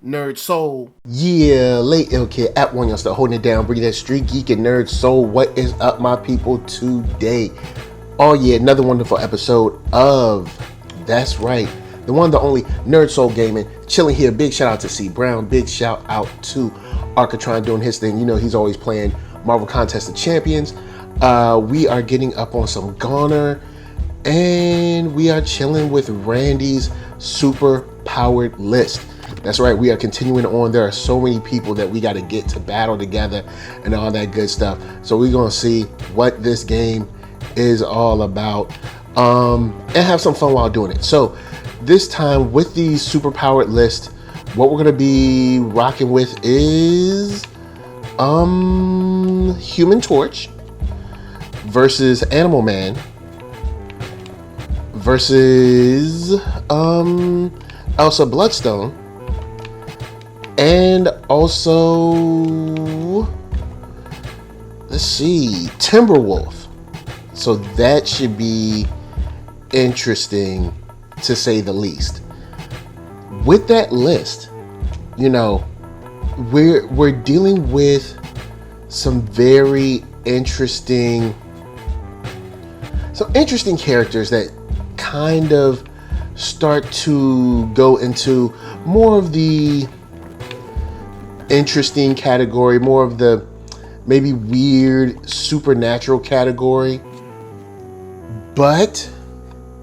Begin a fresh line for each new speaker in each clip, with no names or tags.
NERDSoul.
Yeah, late ill kid at OneYoungsta holding it down, bringing that StreetGeek and NERDSoul. What is up, my people, today? Oh yeah, another wonderful episode of, that's right, the one, the only NERDSoul Gaming. Chilling here. Big shout out to C Brown. Big shout out to ARCKATRON doing his thing. You know he's always playing Marvel Contest of Champions. We are getting up on some GoNNER, and we are chilling with Randy's super powered list. That's right, we are continuing on. There are so many people that we got to get to battle together and all that good stuff. So we're going to see what this game is all about and have some fun while doing it. So this time with the super powered list, what we're going to be rocking with is Human Torch versus Animal Man versus Elsa Bloodstone, and also, let's see, Timberwolf. So that should be interesting, to say the least. With that list, you know, we're dealing with some very interesting characters that kind of start to go into more of the interesting category, more of the maybe weird supernatural category. But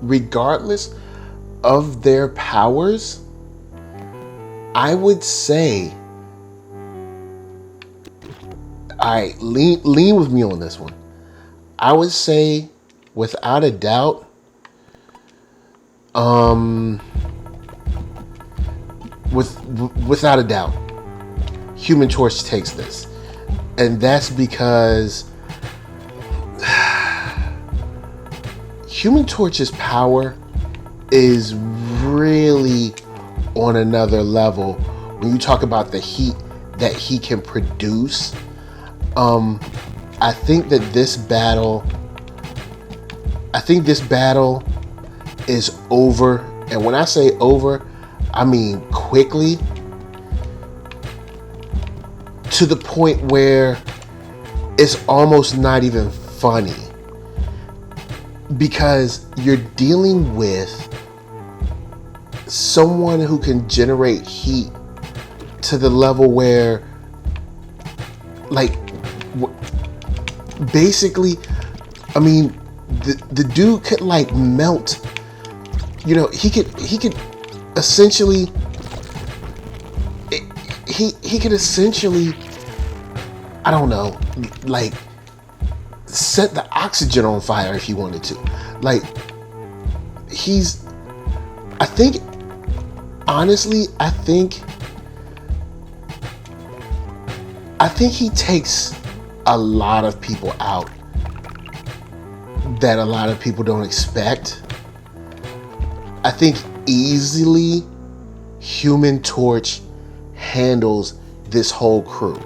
regardless of their powers, I would say, all right, lean with me on this one. I would say, without a doubt, without a doubt, Human Torch takes this. And that's because Human Torch's power is really on another level when you talk about the heat that he can produce. I think this battle is over. And when I say over, I mean quickly, to the point where it's almost not even funny, because you're dealing with someone who can generate heat to the level where, like, basically, I mean, the dude could like melt. You know, he could essentially, he could essentially, I don't know, like, set the oxygen on fire if he wanted to. Like, I think he takes a lot of people out that a lot of people don't expect. I think easily Human Torch handles this whole crew.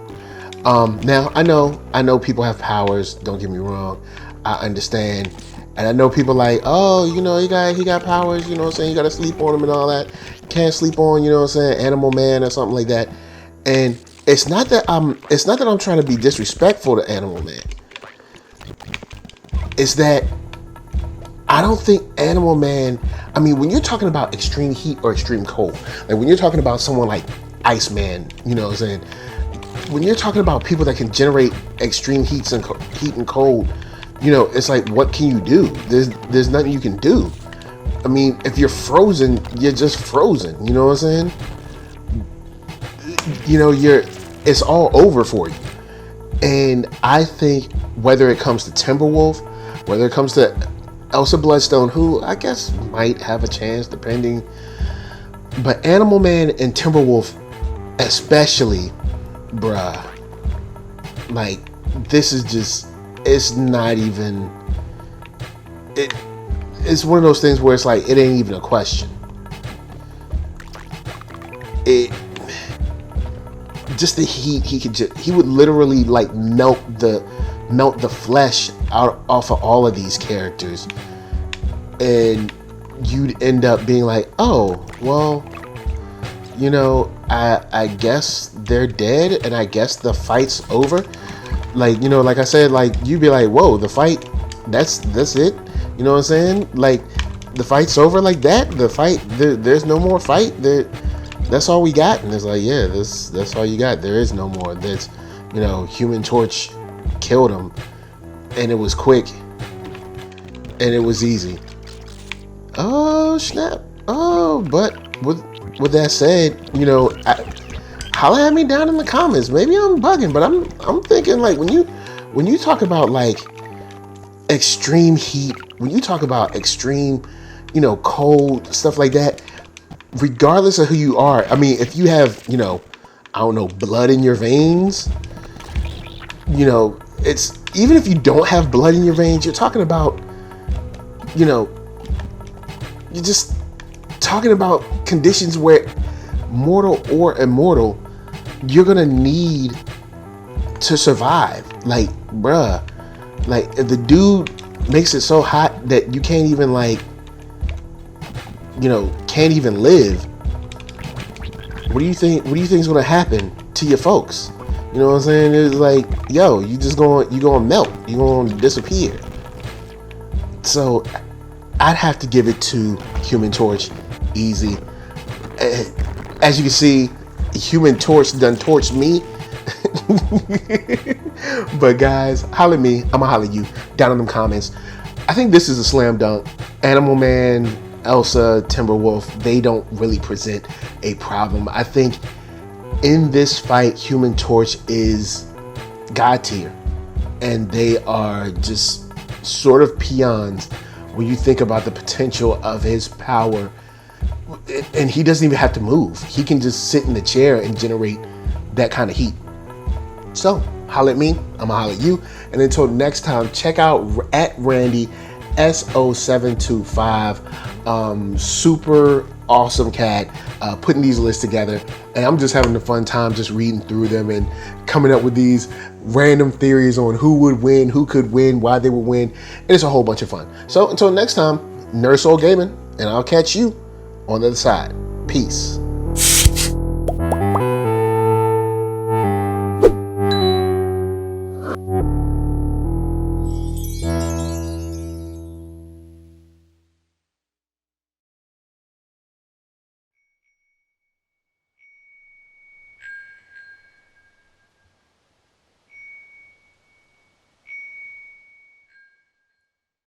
Now I know people have powers, don't get me wrong. I understand. And I know people like, oh, you know, he got powers, you know what I'm saying? You gotta sleep on him and all that. Can't sleep on, you know what I'm saying, Animal Man or something like that. And it's not that I'm trying to be disrespectful to Animal Man. It's that I don't think Animal Man, I mean, when you're talking about extreme heat or extreme cold, like when you're talking about someone like Iceman, you know what I'm saying? When you're talking about people that can generate extreme heat and cold, you know, it's like, what can you do? There's nothing you can do. I mean, if you're frozen, you're just frozen. You know what I'm saying? You know, it's all over for you. And I think whether it comes to Timberwolf, whether it comes to Elsa Bloodstone, who I guess might have a chance depending, but Animal Man and Timberwolf especially, bruh, like, this is just, it's not even, it's one of those things where it's like, it ain't even a question. Just the heat, he would literally like melt the flesh off of all of these characters, and you'd end up being like, oh, well, you know, I guess they're dead, and I guess the fight's over. Like, you know, like I said, like, you'd be like, whoa, the fight, that's it. You know what I'm saying? Like, the fight's over like that. The fight, there's no more fight. That's all we got. And it's like, yeah, that's all you got. There is no more. That's, you know, Human Torch killed him, and it was quick, and it was easy. Oh snap! Oh, but with that said, you know, holla at me down in the comments. Maybe I'm bugging, but I'm thinking, like, when you talk about like extreme heat, when you talk about extreme, you know, cold, stuff like that, regardless of who you are, I mean, if you have, you know, I don't know, blood in your veins, you know, it's, even if you don't have blood in your veins, you're talking about, you know, you're just talking about conditions where, mortal or immortal, you're gonna need to survive. Like, bruh, like, if the dude makes it so hot that you can't even, like, you know, can't even live, what do you think is gonna happen to your folks? You know what I'm saying? It's like, yo, you gonna melt, you gonna disappear. So I'd have to give it to Human Torch, easy. As you can see, Human Torch done torched me. But guys, holla at me. I'ma holla at you down in them comments. I think this is a slam dunk. Animal Man, Elsa, Timberwolf, they don't really present a problem. I think in this fight, Human Torch is God tier, and they are just sort of peons when you think about the potential of his power. And he doesn't even have to move. He can just sit in the chair and generate that kind of heat. So holla at me, I'ma holla at you. And until next time, check out at Randy SO725. Super awesome cat, putting these lists together, and I'm just having a fun time just reading through them and coming up with these random theories on who would win, who could win, why they would win, and it's a whole bunch of fun. So until next time, NERDSoul Gaming, and I'll catch you on the other side. Peace.